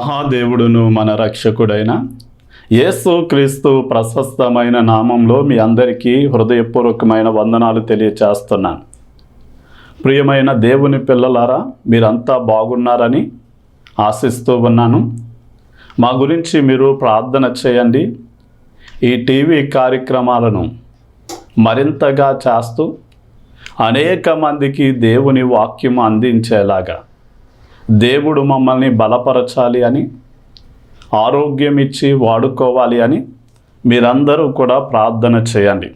మహాదేవుడును మన రక్షకుడైన యేసు క్రీస్తు ప్రశస్తమైన నామంలో మీ అందరికీ హృదయపూర్వకమైన వందనాలు తెలియచేస్తున్నాను. ప్రియమైన దేవుని పిల్లలారా, మీరంతా బాగున్నారని ఆశిస్తూ ఉన్నాను. మా గురించి మీరు ప్రార్థన చేయండి. ఈ టీవీ కార్యక్రమాలను మరింతగా చేస్తూ అనేక మందికి దేవుని వాక్యం అందించేలాగా దేవుడు మమ్మల్ని బలపరచాలి అని, ఆరోగ్యం ఇచ్చి వాడుకోవాలి అని మీరందరూ కూడా ప్రార్థన చేయండి.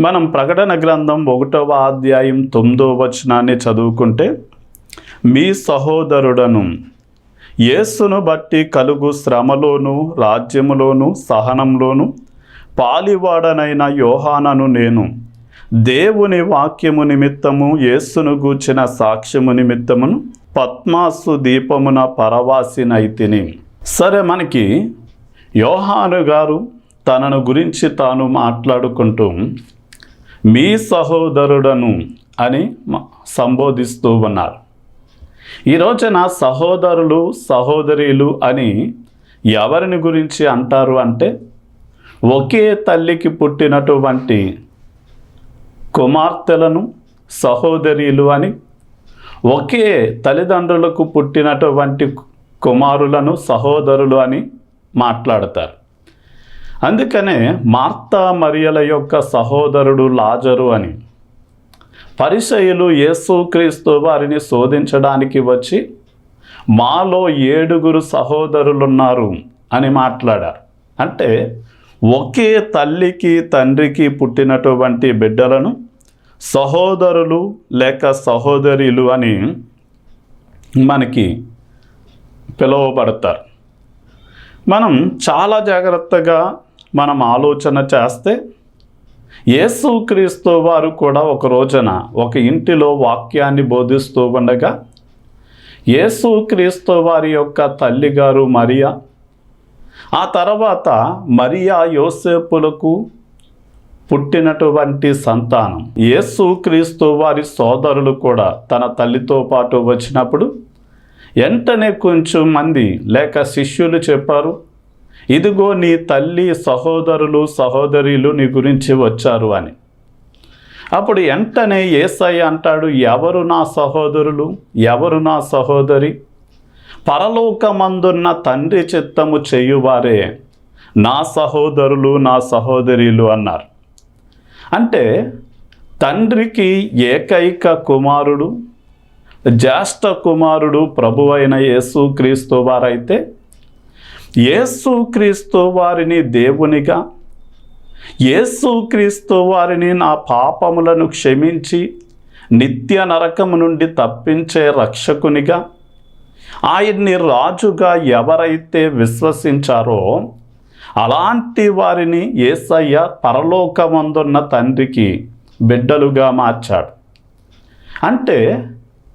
మనం ప్రకటన గ్రంథం 1వ అధ్యాయం 9వ వచనాన్ని చదువుకుంటే, మీ సహోదరుడను యేసును బట్టి కలుగు శ్రమలోను రాజ్యములోను సహనంలోను పాలివాడనైన యోహానను నేను దేవుని వాక్యము నిమిత్తము యేసును గూర్చిన సాక్ష్యము నిమిత్తమును పద్మాసు దీపమున పరవాసినైతిని. సరే, మనకి యోహాను గారు తనను గురించి తాను మాట్లాడుకుంటూ మీ సహోదరుడను అని సంబోధిస్తూ ఉన్నారు. ఈ రోజున సహోదరులు సహోదరీలు అని ఎవరిని గురించి అంటారు అంటే, ఒకే తల్లికి పుట్టినటువంటి కుమార్తెలను సహోదరీలు అని, ఒకే తల్లిదండ్రులకు పుట్టినటువంటి కుమారులను సహోదరులు అని మాట్లాడతారు. అందుకనే మార్తా మరియల యొక్క సహోదరుడు లాజరు అని పరిసయ్యులు యేసుక్రీస్తు వారిని శోధించడానికి వచ్చి మాలో 7 సహోదరులున్నారు అని మాట్లాడారు. అంటే ఒకే తల్లికి తండ్రికి పుట్టినటువంటి బిడ్డలను సహోదరులు లేక సహోదరీలు అని మనకి పిలువబడతారు. మనం చాలా జాగ్రత్తగా మనం ఆలోచన చేస్తే, యేసుక్రీస్తు వారు కూడా ఒక రోజున ఒక ఇంటిలో వాక్యాన్ని బోధిస్తూ ఉండగా యేసుక్రీస్తు వారి యొక్క తల్లిగారు మరియా, ఆ తర్వాత మరియా యోసేపులకు పుట్టినటువంటి సంతానం యేసుక్రీస్తు వారి సోదరులు కూడా తన తల్లితో పాటు వచ్చినప్పుడు వెంటనే కొంచెం మంది లేక శిష్యులు చెప్పారు, ఇదిగో నీ తల్లి సహోదరులు సహోదరీలు నీ గురించి వచ్చారు అని. అప్పుడు వెంటనే యేసయ్య అంటాడు, ఎవరు నా సహోదరులు ఎవరు నా సహోదరి? పరలోకమందున్న తండ్రి చిత్తము చేయువారే నా సహోదరులు నా సహోదరీలు అన్నారు. అంటే తండ్రికి ఏకైక కుమారుడు, జ్యేష్ఠ కుమారుడు ప్రభువైన యేసుక్రీస్తు వారైతే, యేసుక్రీస్తు వారిని దేవునిగా, యేసుక్రీస్తు వారిని నా పాపములను క్షమించి నిత్య నరకము నుండి తప్పించే రక్షకునిగా, ఆయన్ని రాజుగా ఎవరైతే విశ్వసించారో అలాంటి వారిని యేసయ్య పరలోకమందున్న తండ్రికి బిడ్డలుగా మార్చాడు. అంటే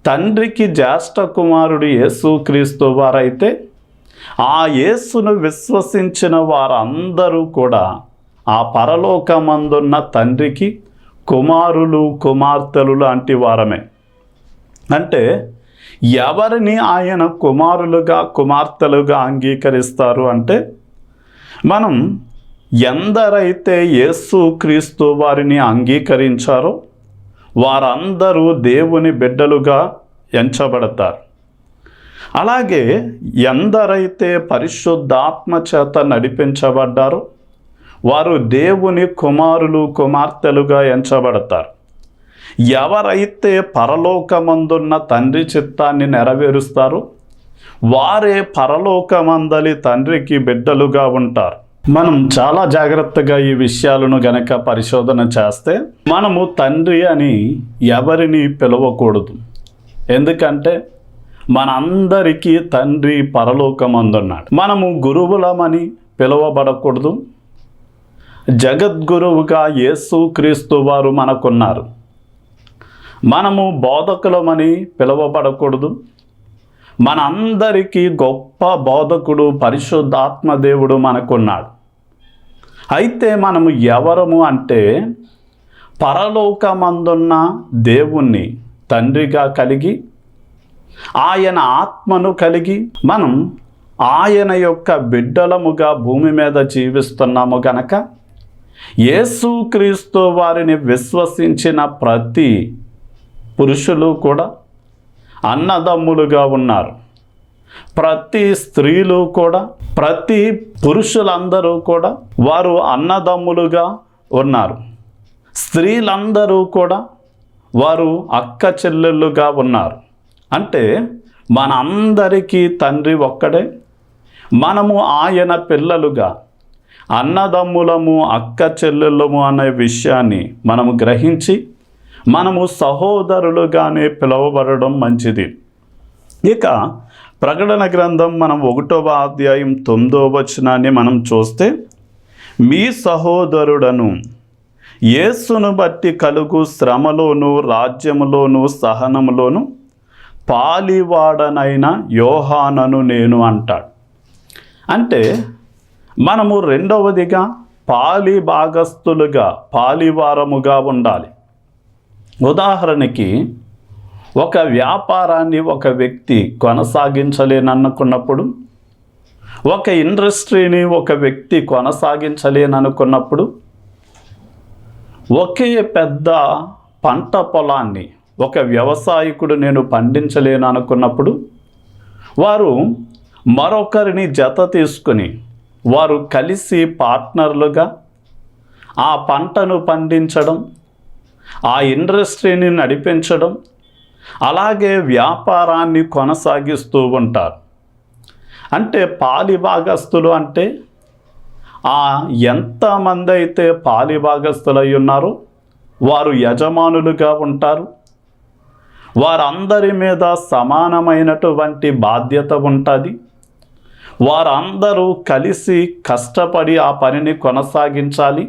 తండ్రికి జ్యేష్ఠ కుమారుడు యేసుక్రీస్తు వారైతే, ఆ యేసును విశ్వసించిన వారందరూ కూడా ఆ పరలోకమందున్న తండ్రికి కుమారులు కుమార్తెలు లాంటి వారమే. అంటే ఎవరిని ఆయన కుమారులుగా కుమార్తెలుగా అంగీకరిస్తారు అంటే, మనం ఎందరైతే యేసుక్రీస్తు వారిని అంగీకరించారో వారందరూ దేవుని బిడ్డలుగా ఎంచబడతారు. అలాగే ఎందరైతే పరిశుద్ధాత్మ చేత నడిపించబడ్డారో వారు దేవుని కుమారులు కుమార్తెలుగా ఎంచబడతారు. ఎవరైతే పరలోకమందున్న తండ్రి చిత్తాన్ని నెరవేరుస్తారో వారే పరలోకమందలి తండ్రికి బిడ్డలుగా ఉంటారు. మనం చాలా జాగ్రత్తగా ఈ విషయాలను గనక పరిశోధన చేస్తే, మనము తండ్రి అని ఎవరిని పిలవకూడదు. ఎందుకంటే మనందరికీ తండ్రి పరలోకమందున్నాడు. మనము గురువులమని పిలువబడకూడదు. జగద్గురువుగా యేసుక్రీస్తు వారు మనకున్నారు. మనము బోధకులమని పిలువబడకూడదు. మనందరికీ గొప్ప బోధకుడు పరిశుద్ధాత్మ దేవుడు మనకున్నాడు. అయితే మనము ఎవరము అంటే, పరలోకమందున్న దేవుణ్ణి తండ్రిగా కలిగి ఆయన ఆత్మను కలిగి మనం ఆయన యొక్క బిడ్డలముగా భూమి మీద జీవిస్తున్నాము గనక యేసుక్రీస్తు వారిని విశ్వసించిన ప్రతి పురుషులు కూడా అన్నదమ్ములుగా ఉన్నారు. ప్రతి స్త్రీలు కూడా, ప్రతి పురుషులందరూ కూడా వారు అన్నదమ్ములుగా ఉన్నారు. స్త్రీలందరూ కూడా వారు అక్క చెల్లెళ్ళుగా ఉన్నారు. అంటే మన అందరికీ తండ్రి ఒక్కడే. మనము ఆయన పిల్లలుగా అన్నదమ్ములము, అక్క చెల్లెళ్ళము అనే విషయాన్ని మనము గ్రహించి మనము సహోదరులుగానే పిలువబడడం మంచిది. ఇక ప్రకటన గ్రంథం మనం 1వ అధ్యాయం 9వ వచనాన్ని మనం చూస్తే, మీ సహోదరుడను యేసును బట్టి కలుగు శ్రమలోను, రాజ్యములోను, సహనములోను పాలివాడనైన యోహానను నేను అంటాడు. అంటే మనము రెండవదిగా పాలి భాగస్థులుగా, పాలివారముగా ఉండాలి. ఉదాహరణకి ఒక వ్యాపారాన్ని ఒక వ్యక్తి కొనసాగించలేననుకున్నప్పుడు, ఒక ఇండస్ట్రీని ఒక వ్యక్తి కొనసాగించలేననుకున్నప్పుడు, ఒకే పెద్ద పంట పొలాన్ని ఒక వ్యవసాయకుడు నేను పండించలేను అనుకున్నప్పుడు వారు మరొకరిని జత తీసుకుని వారు కలిసి పార్ట్నర్లుగా ఆ పంటను పండించడం, ఆ ఇండస్ట్రీని నడిపించడం, అలాగే వ్యాపారాన్ని కొనసాగిస్తూ ఉంటారు. అంటే పాలిభాగస్తులు అంటే ఎంతమంది అయితే పాలిభాగస్తులై ఉన్నారో వారు యజమానులుగా ఉంటారు. వారందరి మీద సమానమైనటువంటి బాధ్యత ఉంటుంది. వారందరూ కలిసి కష్టపడి ఆ పనిని కొనసాగించాలి.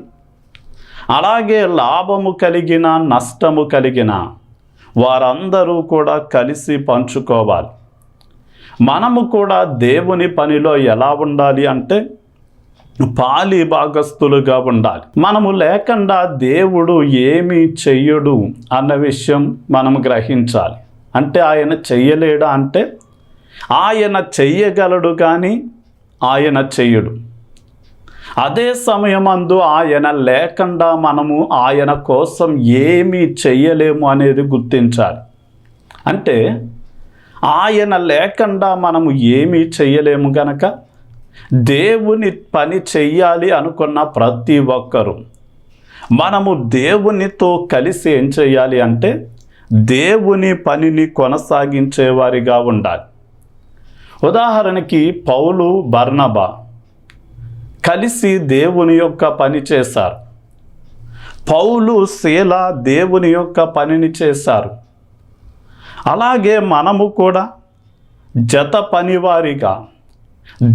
అలాగే లాభము కలిగిన, నష్టము కలిగిన వారందరూ కూడా కలిసి పంచుకోవాలి. మనము కూడా దేవుని పనిలో ఎలా ఉండాలి అంటే పాలి భాగస్థులుగా ఉండాలి. మనము లేకుండా దేవుడు ఏమీ చెయ్యడు అన్న విషయం మనం గ్రహించాలి. అంటే ఆయన చెయ్యలేడా అంటే ఆయన చెయ్యగలడు కానీ ఆయన చెయ్యడు. అదే సమయమందు ఆయన లేకుండా మనము ఆయన కోసం ఏమీ చెయ్యలేము అనేది గుర్తించాలి. అంటే ఆయన లేకుండా మనము ఏమీ చెయ్యలేము గనక దేవుని పని చెయ్యాలి అనుకున్న ప్రతి ఒక్కరూ మనము దేవునితో కలిసి ఏం చెయ్యాలి అంటే దేవుని పనిని కొనసాగించేవారిగా ఉండాలి. ఉదాహరణకి పౌలు, బర్నబా కలిసి దేవుని యొక్క పని చేశారు. పౌలు, శీల దేవుని యొక్క పనిని చేశారు. అలాగే మనము కూడా జత పనివారిగా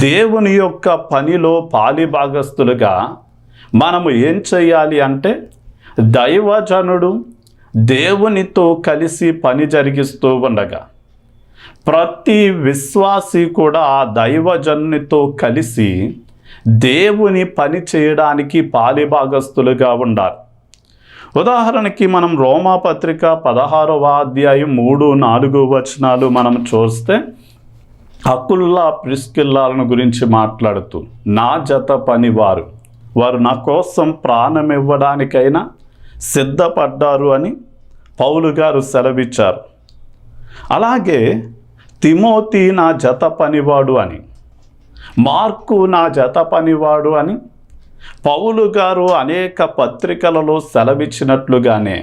దేవుని యొక్క పనిలో పాలిభాగస్తులుగా మనము ఏం చేయాలి అంటే దైవజనుడు దేవునితో కలిసి పని జరిగిస్తూ ఉండగా ప్రతి విశ్వాసి కూడా ఆ దైవజనునితో కలిసి దేవుని పని చేయడానికి పాలిభాగస్తులుగా ఉండాలి. ఉదాహరణకి మనం రోమాపత్రిక 16వ అధ్యాయం 3-4 వచనాలు మనం చూస్తే అకుల్లా, ప్రిస్కిల్లాలను గురించి మాట్లాడుతూ, నా జత పని వారు నా కోసం ప్రాణం ఇవ్వడానికైనా సిద్ధపడ్డారు అని పౌలు గారు సెలవిచ్చారు. అలాగే తిమోతి నా జత పనివాడు అని, మార్కు నా జత పనివాడు అని పౌలు గారు అనేక పత్రికలలో సెలవిచ్చినట్లుగానే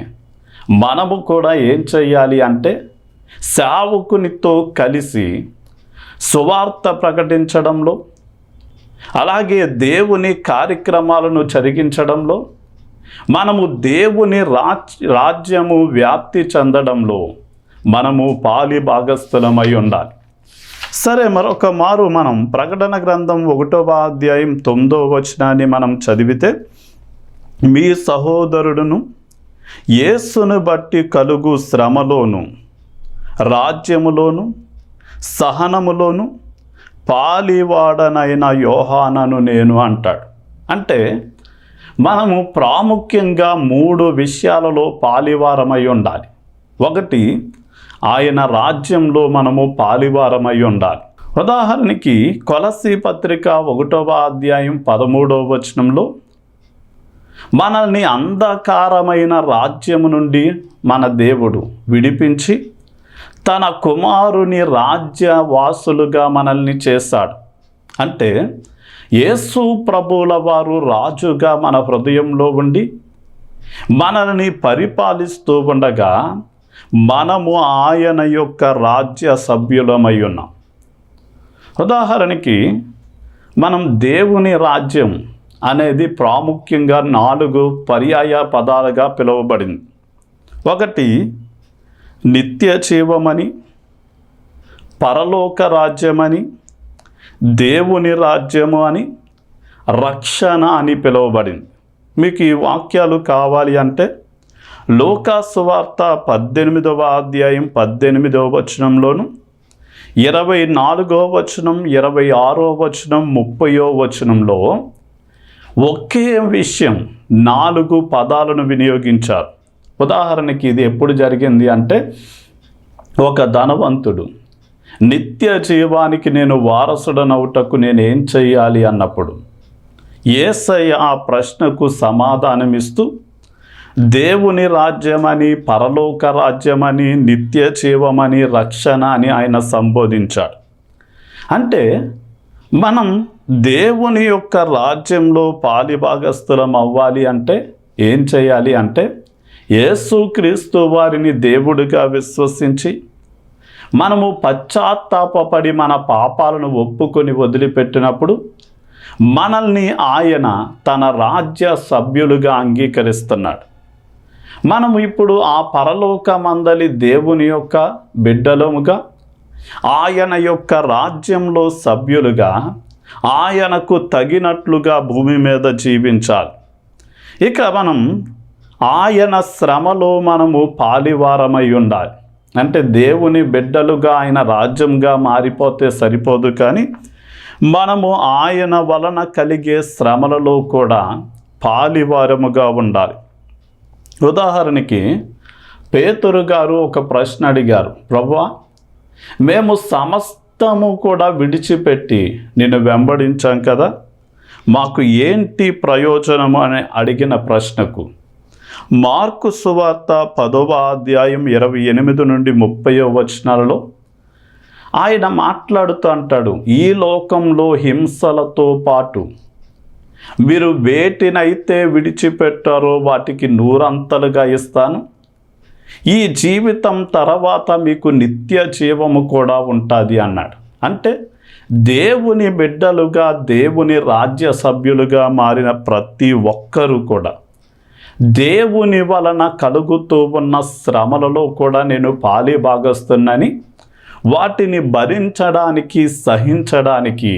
మనము కూడా ఏం చెయ్యాలి అంటే సేవకునితో కలిసి సువార్త ప్రకటించడంలో, అలాగే దేవుని కార్యక్రమాలను జరిగించడంలో, మనము దేవుని రాజ్యము వ్యాప్తి చెందడంలో మనము పాలి భాగస్థులమై ఉండాలి. సరే, మరొక మారు మనం ప్రకటన గ్రంథం 1వ అధ్యాయం 9వ వచనాన్ని మనం చదివితే, మీ సహోదరుడును యేసును బట్టి కలుగు శ్రమలోను, రాజ్యములోను, సహనములోను పాలివాడనైన యోహానను నేను అంటాడు. అంటే మనము ప్రాముఖ్యంగా 3 విషయాలలో పాలివారమై ఉండాలి. ఒకటి, ఆయన రాజ్యంలో మనము పాలివారమై ఉండాలి. ఉదాహరణకి కొలస్సీ పత్రిక 1వ అధ్యాయం 13వ వచనంలో మనల్ని అంధకారమైన రాజ్యము నుండి మన దేవుడు విడిపించి తన కుమారుని రాజ్యవాసులుగా మనల్ని చేశాడు. అంటే యేసు ప్రభువుల వారు రాజుగా మన హృదయంలో ఉండి మనల్ని పరిపాలిస్తూ ఉండగా మనము ఆయన యొక్క రాజ్య సభ్యులమై ఉన్నాం. ఉదాహరణకి మనం దేవుని రాజ్యం అనేది ప్రాముఖ్యంగా 4 పర్యాయ పదాలుగా పిలువబడింది. ఒకటి నిత్య జీవమని, పరలోక రాజ్యమని, దేవుని రాజ్యము అని, రక్షణ అని పిలువబడింది. మీకు ఈ వాక్యాలు కావాలి అంటే లూకాసు వార్త 18వ అధ్యాయం 18వ వచనంలోను, 24వ వచనం, 26వ వచనం, 30వ వచనంలో ఒకే విషయం 4 పదాలను వినియోగించారు. ఉదాహరణకి ఇది ఎప్పుడు జరిగింది అంటే, ఒక ధనవంతుడు నిత్య జీవానికి నేను వారసుడనవుటకు నేనేం చేయాలి అన్నప్పుడు యేసయ్య ఆ ప్రశ్నకు సమాధానమిస్తూ దేవుని రాజ్యమని, పరలోక రాజ్యమని, నిత్య జీవమని, రక్షణ అని ఆయన సంబోధించాడు. అంటే మనం దేవుని యొక్క రాజ్యంలో పాలిభాగస్థులం అవ్వాలి అంటే ఏం చేయాలి అంటే, యేసుక్రీస్తు వారిని దేవుడిగా విశ్వసించి మనము పశ్చాత్తాపపడి మన పాపాలను ఒప్పుకొని వదిలిపెట్టినప్పుడు మనల్ని ఆయన తన రాజ్య సభ్యులుగా అంగీకరిస్తున్నాడు. మనము ఇప్పుడు ఆ పరలోకమందలి దేవుని యొక్క బిడ్డలముగా, ఆయన యొక్క రాజ్యంలో సభ్యులుగా, ఆయనకు తగినట్లుగా భూమి మీద జీవించాలి. ఇక మనం ఆయన శ్రమలో మనము పాలివారమై ఉండాలి. అంటే దేవుని బిడ్డలుగా ఆయన రాజ్యంగా మారిపోతే సరిపోదు, కానీ మనము ఆయన వలన కలిగే శ్రమలలో కూడా పాలివారముగా ఉండాలి. ఉదాహరణకి పేతురు గారు ఒక ప్రశ్న అడిగారు, ప్రభువా, మేము సమస్తము కూడా విడిచిపెట్టి నిన్ను వెంబడించాం కదా, మాకు ఏంటి ప్రయోజనము అని అడిగిన ప్రశ్నకు మార్కు సువార్త 10వ అధ్యాయం 28 నుండి 30వ వచనాలలో ఆయన మాట్లాడుతూ అంటాడు, ఈ లోకంలో హింసలతో పాటు మీరు వేటినైతే విడిచిపెట్టారో వాటికి 100 అంతలుగా ఇస్తాను. ఈ జీవితం తర్వాత మీకు నిత్య జీవము కూడా ఉంటుంది అన్నాడు. అంటే దేవుని బిడ్డలుగా, దేవుని రాజ్య సభ్యులుగా మారిన ప్రతి ఒక్కరూ కూడా దేవుని వలన కలుగుతూ ఉన్న శ్రమలలో కూడా నేను పాలిభాగస్తున్నని, వాటిని భరించడానికి, సహించడానికి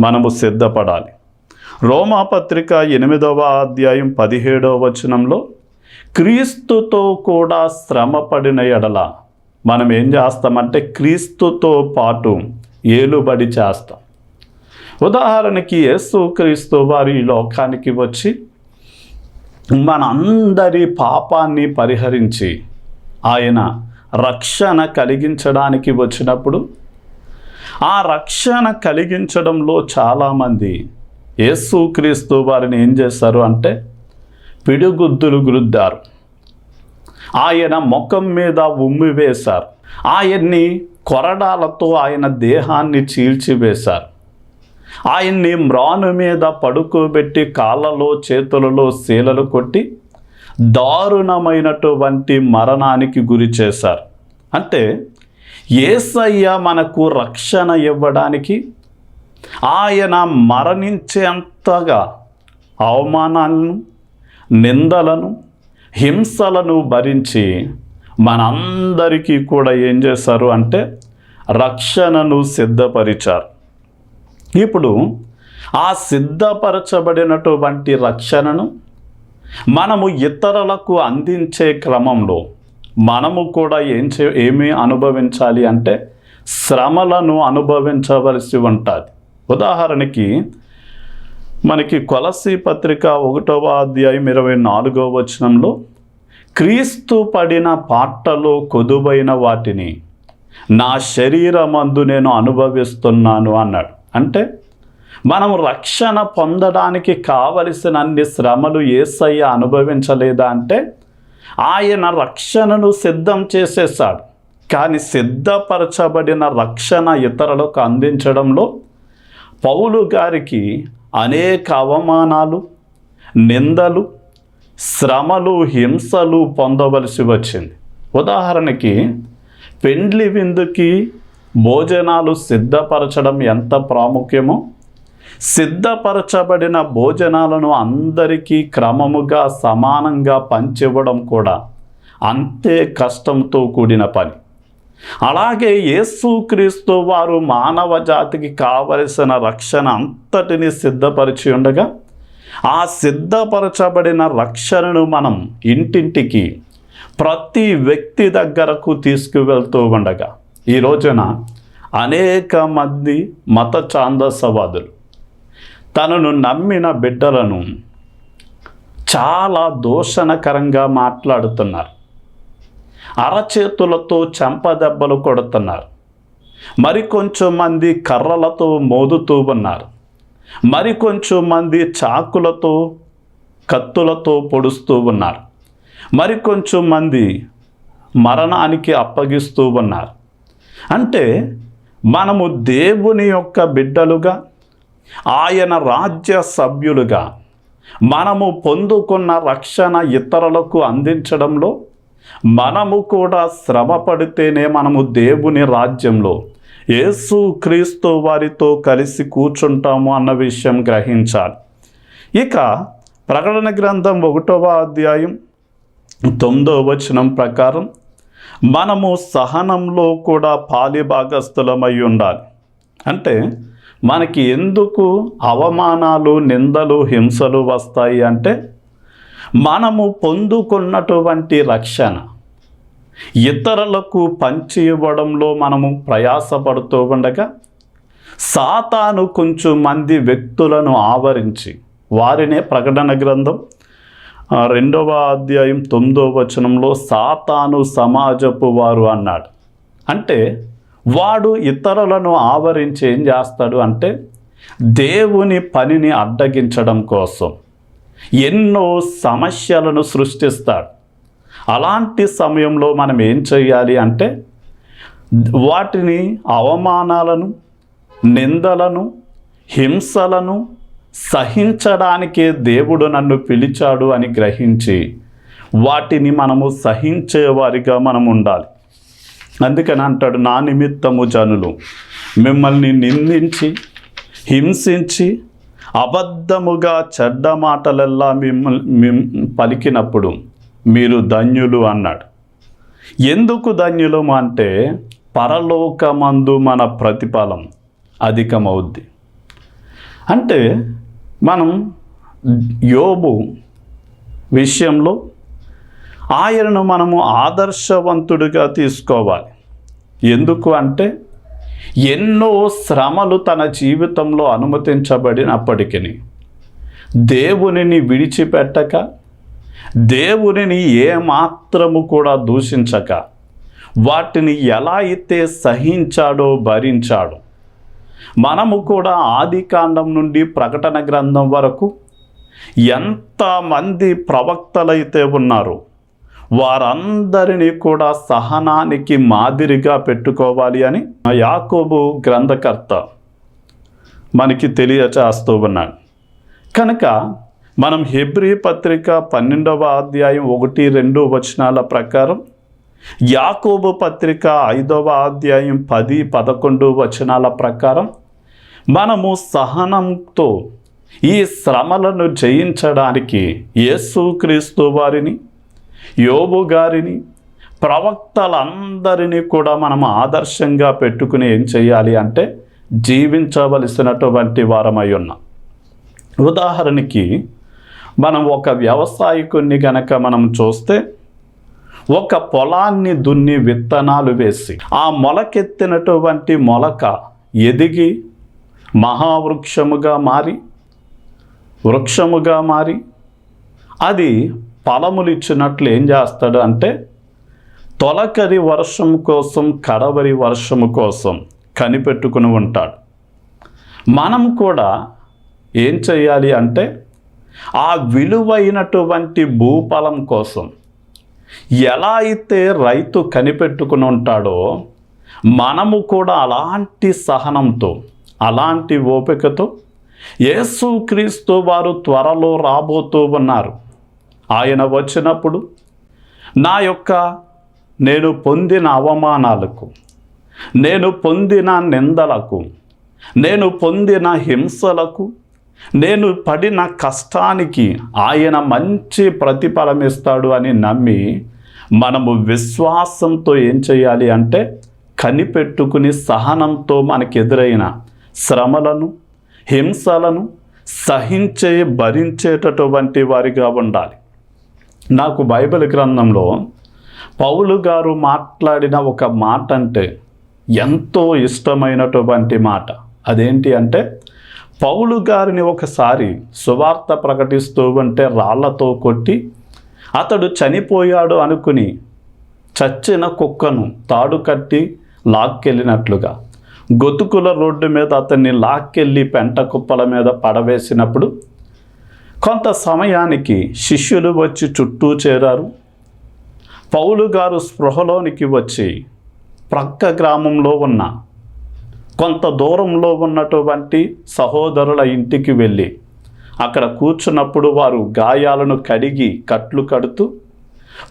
మనము సిద్ధపడాలి. రోమాపత్రిక 8వ అధ్యాయం 17వ వచనంలో క్రీస్తుతో కూడా శ్రమపడిన ఎడల మనం ఏం చేస్తామంటే క్రీస్తుతో పాటు ఏలుబడి చేస్తాం. ఉదాహరణకి యేసుక్రీస్తు వారు ఈ లోకానికి వచ్చి మనందరి పాపాన్ని పరిహరించి ఆయన రక్షణ కలిగించడానికి వచ్చినప్పుడు ఆ రక్షణ కలిగించడంలో చాలామంది యేసుక్రీస్తు వారిని ఏం చేశారు అంటే పిడిగుద్దులు గుద్దారు. ఆయన ముఖం మీద ఉమ్మి వేశారు. ఆయన్ని కొరడాలతో ఆయన దేహాన్ని చీల్చివేశారు. ఆయన్ని మ్రాను మీద పడుకోబెట్టి కాళ్ళలో చేతులలో శీలలు కొట్టి దారుణమైనటువంటి మరణానికి గురి చేశారు. అంటే యేసయ్య మనకు రక్షణ ఇవ్వడానికి ఆయన మరణించేంతగా అవమానాలను, నిందలను, హింసలను భరించి మనందరికీ కూడా ఏం చేశారు అంటే రక్షణను సిద్ధపరిచారు. ఇప్పుడు ఆ సిద్ధపరచబడినటువంటి రక్షణను మనము ఇతరులకు అందించే క్రమంలో మనము కూడా ఏమి అనుభవించాలి అంటే శ్రమలను అనుభవించవలసి ఉంటుంది. ఉదాహరణకి మనకి కొలస్సీ పత్రిక 1వ అధ్యాయం 24వ వచనంలో క్రీస్తు పడిన పాటలో కొదువైన వాటిని నా శరీరమందు నేను అనుభవిస్తున్నాను అన్నాడు. అంటే మనం రక్షణ పొందడానికి కావలసిన అన్ని శ్రమలు యేసయ్య అనుభవించలేదా అంటే ఆయన రక్షణను సిద్ధం చేసేసాడు. కానీ సిద్ధపరచబడిన రక్షణ ఇతరులకు అందించడంలో పౌలు గారికి అనేక అవమానాలు, నిందలు, శ్రమలు, హింసలు పొందవలసి వచ్చింది. ఉదాహరణకి పెండ్లి విందుకి భోజనాలు సిద్ధపరచడం ఎంత ప్రాముఖ్యమో, సిద్ధపరచబడిన భోజనాలను అందరికీ క్రమముగా సమానంగా పంచివ్వడం కూడా అంతే కష్టంతో కూడిన పని. అలాగే యేసుక్రీస్తు వారు మానవ జాతికి కావలసిన రక్షణ అంతటిని సిద్ధపరిచి ఉండగా ఆ సిద్ధపరచబడిన రక్షణను మనం ఇంటింటికి ప్రతి వ్యక్తి దగ్గరకు తీసుకువెళ్తూ ఉండగా ఈ రోజున అనేక మంది మత ఛాందసవాదులు తనను నమ్మిన బిడ్డలను చాలా దూషణకరంగా మాట్లాడుతున్నారు. అరచేతులతో చెంపదెబ్బలు కొడుతున్నారు. మరికొంచెం మంది కర్రలతో మోదుతూ ఉన్నారు. మరికొంచెం మంది చాకులతో, కత్తులతో పొడుస్తూ ఉన్నారు. మరికొంచెం మంది మరణానికి అప్పగిస్తూ ఉన్నారు. అంటే మనము దేవుని యొక్క బిడ్డలుగా, ఆయన రాజ్య సభ్యులుగా మనము పొందుకున్న రక్షణ ఇతరులకు అందించడంలో మనము కూడా శ్రమ పడితేనే మనము దేవుని రాజ్యంలో యేసుక్రీస్తు వారితో కలిసి కూర్చుంటాము అన్న విషయం గ్రహించాలి. ఇక ప్రకటన గ్రంథం 1వ అధ్యాయం 9వ వచనం ప్రకారం మనము సహనంలో కూడా పాలిభాగస్థులమై ఉండాలి. అంటే మనకి ఎందుకు అవమానాలు, నిందలు, హింసలు వస్తాయి అంటే మనము పొందుకున్నటువంటి రక్షణ ఇతరులకు పంచి ఇవ్వడంలో మనము ప్రయాసపడుతూ ఉండగా సాతాను కొంచెం మంది వ్యక్తులను ఆవరించి వారినే ప్రకటన గ్రంథం 2వ అధ్యాయం 9వ వచనంలో సాతాను సమాజపు వారు అన్నాడు. అంటే వాడు ఇతరులను ఆవరించి ఏం చేస్తాడు అంటే దేవుని పనిని అడ్డగించడం కోసం ఎన్నో సమస్యలను సృష్టిస్తాడు. అలాంటి సమయంలో మనం ఏం చేయాలి అంటే వాటిని, అవమానాలను, నిందలను, హింసలను సహించడానికే దేవుడు నన్ను పిలిచాడు అని గ్రహించి వాటిని మనము సహించేవారిగా మనం ఉండాలి. అందుకని అంటాడు, నా నిమిత్తము జనులు మిమ్మల్ని నిందించి, హింసించి, అబద్ధముగా చెడ్డ మాటలెల్లా పలికినప్పుడు మీరు ధన్యులు అన్నాడు. ఎందుకు ధన్యులము అంటే పరలోకమందు మన ప్రతిఫలం అధికమవుద్ది. అంటే మనం యోబు విషయంలో ఆయనను మనము ఆదర్శవంతుడిగా తీసుకోవాలి. ఎందుకు అంటే ఎన్నో శ్రమలు తన జీవితంలో అనుమతించబడినప్పటికీ దేవునిని విడిచిపెట్టక, దేవునిని ఏమాత్రము కూడా దూషించక వాటిని ఎలా అయితే సహించాడో, భరించాడో, మనము కూడా ఆదికాండం నుండి ప్రకటన గ్రంథం వరకు ఎంతమంది ప్రవక్తలైతే ఉన్నారో వారందరినీ కూడా సహనానికి మాదిరిగా పెట్టుకోవాలి అని యాకోబు గ్రంథకర్త మనకి తెలియచేస్తూ ఉన్నాడు. కనుక మనం హెబ్రీ పత్రిక 12వ అధ్యాయం 1-2 వచనాల ప్రకారం, యాకోబు పత్రిక 5వ అధ్యాయం 10-11 వచనాల ప్రకారం మనము సహనంతో ఈ శ్రమలను జయించడానికి యేసుక్రీస్తు వారిని, యోబు గారిని, ప్రవక్తలందరినీ కూడా మనం ఆదర్శంగా పెట్టుకుని ఏం చేయాలి అంటే జీవించవలసినటువంటి వారమై ఉన్నాం. ఉదాహరణకి మనం ఒక వ్యవసాయకుని గనక మనం చూస్తే, ఒక పొలాన్ని దున్ని విత్తనాలు వేసి ఆ మొలకెత్తినటువంటి మొలక ఎదిగి మహావృక్షముగా మారి, వృక్షముగా మారి అది ఫలములు ఇచ్చినట్లు ఏం చేస్తాడు అంటే తొలకరి వర్షం కోసం, కడవరి వర్షము కోసం కనిపెట్టుకుని ఉంటాడు. మనం కూడా ఏం చేయాలి అంటే ఆ విలువైనటువంటి భూఫలం కోసం ఎలా అయితే రైతు కనిపెట్టుకుని ఉంటాడో మనము కూడా అలాంటి సహనంతో, అలాంటి ఓపికతో యేసుక్రీస్తు వారు త్వరలో రాబోతూ ఉన్నారు. ఆయన వచ్చినప్పుడు నేను పొందిన అవమానాలకు, నేను పొందిన నిందలకు, నేను పొందిన హింసలకు, నేను పడిన కష్టానికి ఆయన మంచి ప్రతిఫలం ఇస్తాడు అని నమ్మి మనము విశ్వాసంతో ఏం చేయాలి అంటే కనిపెట్టుకుని సహనంతో మనకు ఎదురైన శ్రమలను, హింసలను భరించేటటువంటి వారిగా ఉండాలి. నాకు బైబిల్ గ్రంథంలో పౌలు గారు మాట్లాడిన ఒక మాట అంటే ఎంతో ఇష్టమైనటువంటి మాట. అదేంటి అంటే పౌలు గారిని ఒకసారి సువార్త ప్రకటిస్తూ ఉంటే రాళ్లతో కొట్టి అతడు చనిపోయాడు అనుకుని చచ్చిన కుక్కను తాడు కట్టి లాక్కెళ్ళినట్లుగా గొతుకుల రోడ్డు మీద అతన్ని లాక్కెళ్ళి పెంట కుప్పల మీద పడవేసినప్పుడు కొంత సమయానికి శిష్యులు వచ్చి చుట్టూ చేరారు. పౌలు గారు స్పృహలోనికి వచ్చి ప్రక్క గ్రామంలో ఉన్న కొంత దూరంలో ఉన్నటువంటి సహోదరుల ఇంటికి వెళ్ళి అక్కడ కూర్చున్నప్పుడు వారు గాయాలను కడిగి కట్లు కడుతూ,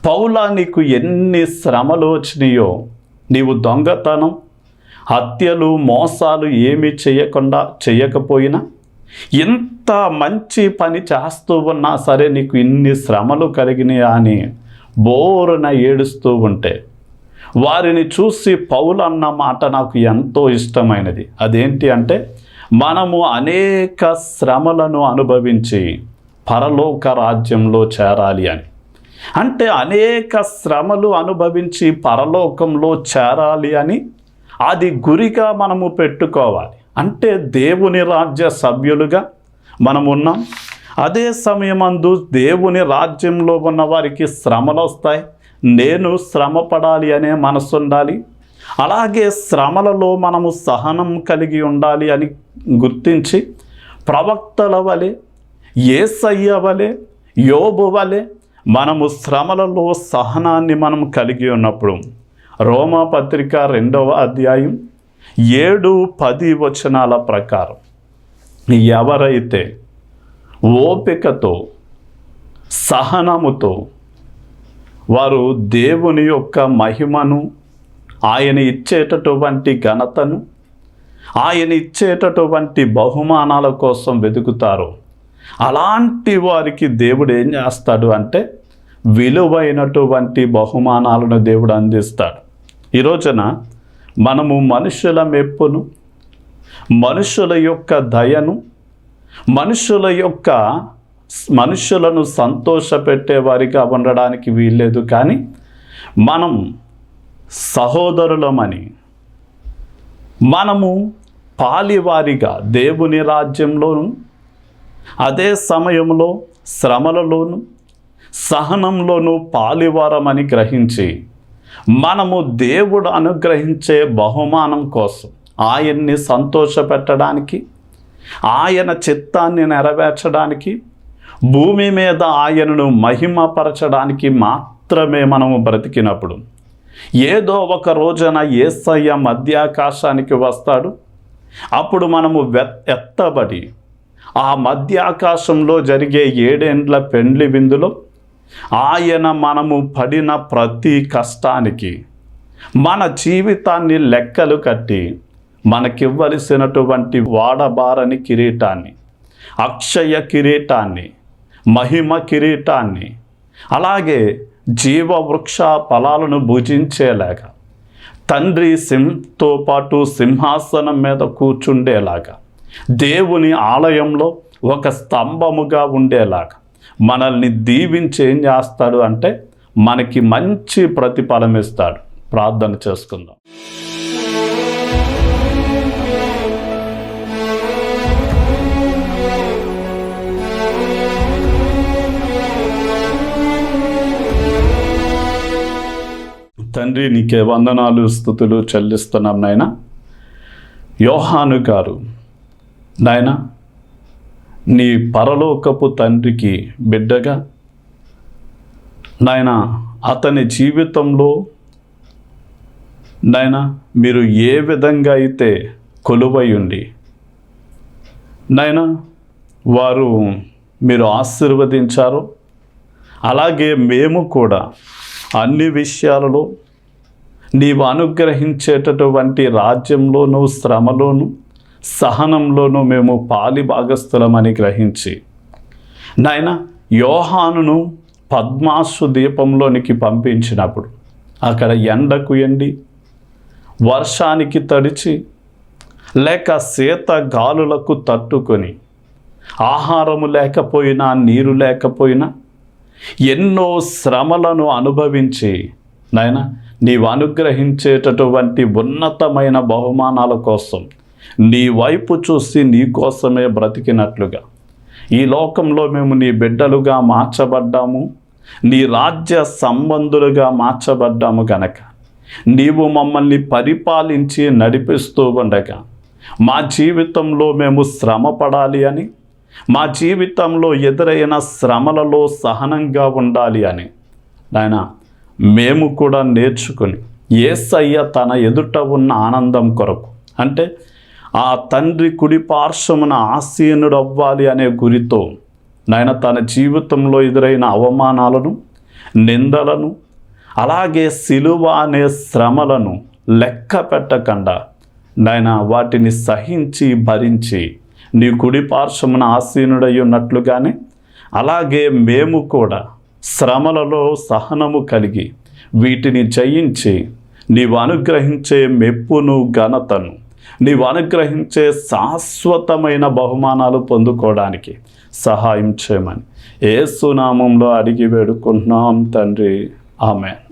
పౌలా, నీకు ఎన్ని శ్రమలు వచ్చినాయో, నీవు దొంగతనం, హత్యలు, మోసాలు ఏమీ చేయకపోయినా ఇంత మంచి పని చేస్తూ ఉన్నా సరే నీకు ఇన్ని శ్రమలు కలిగినాయా అని బోరున ఏడుస్తూ ఉంటే వారిని చూసి పౌలు అన్న మాట నాకు ఎంతో ఇష్టమైనది. అదేంటి అంటే మనము అనేక శ్రమలను అనుభవించి పరలోక రాజ్యంలో చేరాలి అని. అంటే అనేక శ్రమలు అనుభవించి పరలోకంలో చేరాలి అని అది గురిగా మనము పెట్టుకోవాలి. అంటే దేవుని రాజ్య సభ్యులుగా మనం ఉన్నాం. అదే సమయమందు దేవుని రాజ్యంలో ఉన్న వారికి శ్రమలు వస్తాయి. నేను శ్రమ పడాలి అనే మనసు ఉండాలి. అలాగే శ్రమలలో మనము సహనం కలిగి ఉండాలి అని గుర్తించి ప్రవక్తల వలె, యేసయ్య వలె, యోబు వలె మనము శ్రమలలో సహనాన్ని మనం కలిగి ఉన్నప్పుడు రోమా పత్రిక 2వ అధ్యాయం 7-10 వచనాల ప్రకారం ఎవరైతే ఓపికతో, సహనముతో వారు దేవుని యొక్క మహిమను, ఆయన ఇచ్చేటటువంటి ఘనతను, ఆయన ఇచ్చేటటువంటి బహుమానాల కోసం వెతుకుతారో అలాంటి వారికి దేవుడు ఏం చేస్తాడు అంటే విలువైనటువంటి బహుమానాలను దేవుడు అందిస్తాడు. ఈ రోజున మనము మనుషుల మెప్పును, మనుషుల యొక్క దయను, మనుషులను సంతోషపెట్టేవారిగా ఉండడానికి వీల్లేదు. కానీ మనం సహోదరులమని, మనము పాలివారిగా దేవుని రాజ్యంలోను, అదే సమయంలో శ్రమలలోను, సహనంలోను పాలివారమని గ్రహించి మనము దేవుడు అనుగ్రహించే బహుమానం కోసం ఆయన్ని సంతోషపెట్టడానికి, ఆయన చిత్తాన్ని నెరవేర్చడానికి, భూమి మీద ఆయనను మహిమపరచడానికి మాత్రమే మనము బ్రతికినప్పుడు ఏదో ఒక రోజున యేసయ్య మధ్యాకాశానికి వస్తాడు. అప్పుడు మనము ఎత్తబడి ఆ మధ్యాకాశంలో జరిగే 7 ఏండ్ల పెండ్లి విందులో ఆయన మనము పడిన ప్రతి కష్టానికి మన జీవితాన్ని లెక్కలు కట్టి మనకివ్వలసినటువంటి వాడబారని కిరీటాన్ని, అక్షయ కిరీటాన్ని, మహిమ కిరీటాన్ని, అలాగే జీవవృక్ష ఫలాలను భుజించేలాగా, తండ్రితో పాటు సింహాసనం మీద కూర్చుండేలాగా, దేవుని ఆలయంలో ఒక స్తంభముగా ఉండేలాగా మనల్ని దీవించి ఏం చేస్తాడు అంటే మనకి మంచి ప్రతిఫలం ఇస్తాడు. ప్రార్థన చేసుకుందాం. తండ్రి, నీకే వందనాలు, స్తుతులు చెల్లిస్తున్నాం నాయన. యోహాను గారు నాయన నీ పరలోకపు తండ్రికి బిడ్డగా నాయన అతని జీవితంలో నాయన మీరు ఏ విధంగా అయితే కొలువై ఉండి నాయన వారు మీరు ఆశీర్వదించారో అలాగే మేము కూడా అన్ని విషయాలలో నీవు అనుగ్రహించేటటువంటి రాజ్యంలోనూ శ్రమలోను సహనంలోనూ మేము పాలి భాగస్థులమని గ్రహించి నాయన యోహానును పద్మాసు దీపంలోనికి పంపించినప్పుడు అక్కడ ఎండకు ఎండి వర్షానికి తడిచి లేక శీత గాలులకు తట్టుకొని ఆహారము లేకపోయినా నీరు లేకపోయినా ఎన్నో శ్రమలను అనుభవించి నాయన నీవు అనుగ్రహించేటటువంటి ఉన్నతమైన బహుమానాల కోసం నీ వైపు చూసి నీ కోసమే బ్రతికినట్లుగా ఈ లోకంలో మేము నీ బిడ్డలుగా మార్చబడ్డాము, నీ రాజ్య సంబంధులుగా మార్చబడ్డాము గనక నీవు మమ్మల్ని పరిపాలించి నడిపిస్తూ ఉండగా మా జీవితంలో మేము శ్రమ పడాలి అని, మా జీవితంలో ఎదురైన శ్రమలలో సహనంగా ఉండాలి అని నాయన మేము కూడా నేర్చుకుని యేసయ్య తన ఎదుట ఉన్న ఆనందం కొరకు, అంటే ఆ తండ్రి కుడి పార్శ్వమున ఆసీనుడు అవ్వాలి అనే గురితో నాయన తన జీవితంలో ఎదురైన అవమానాలను, నిందలను, అలాగే సిలువ అనే శ్రమలను లెక్క పెట్టకుండా నాయన వాటిని సహించి భరించి నీ కుడి పార్శ్వమున ఆసీనుడై ఉన్నట్లుగానే అలాగే మేము కూడా శ్రమలలో సహనము కలిగి వీటిని జయించి నీవు అనుగ్రహించే మెప్పును, ఘనతను, నీవు అనుగ్రహించే శాశ్వతమైన బహుమానాలు పొందుకోవడానికి సహాయం చేయమని యేసు నామములో అడిగి వేడుకుంటున్నాం తండ్రి. ఆమేన్.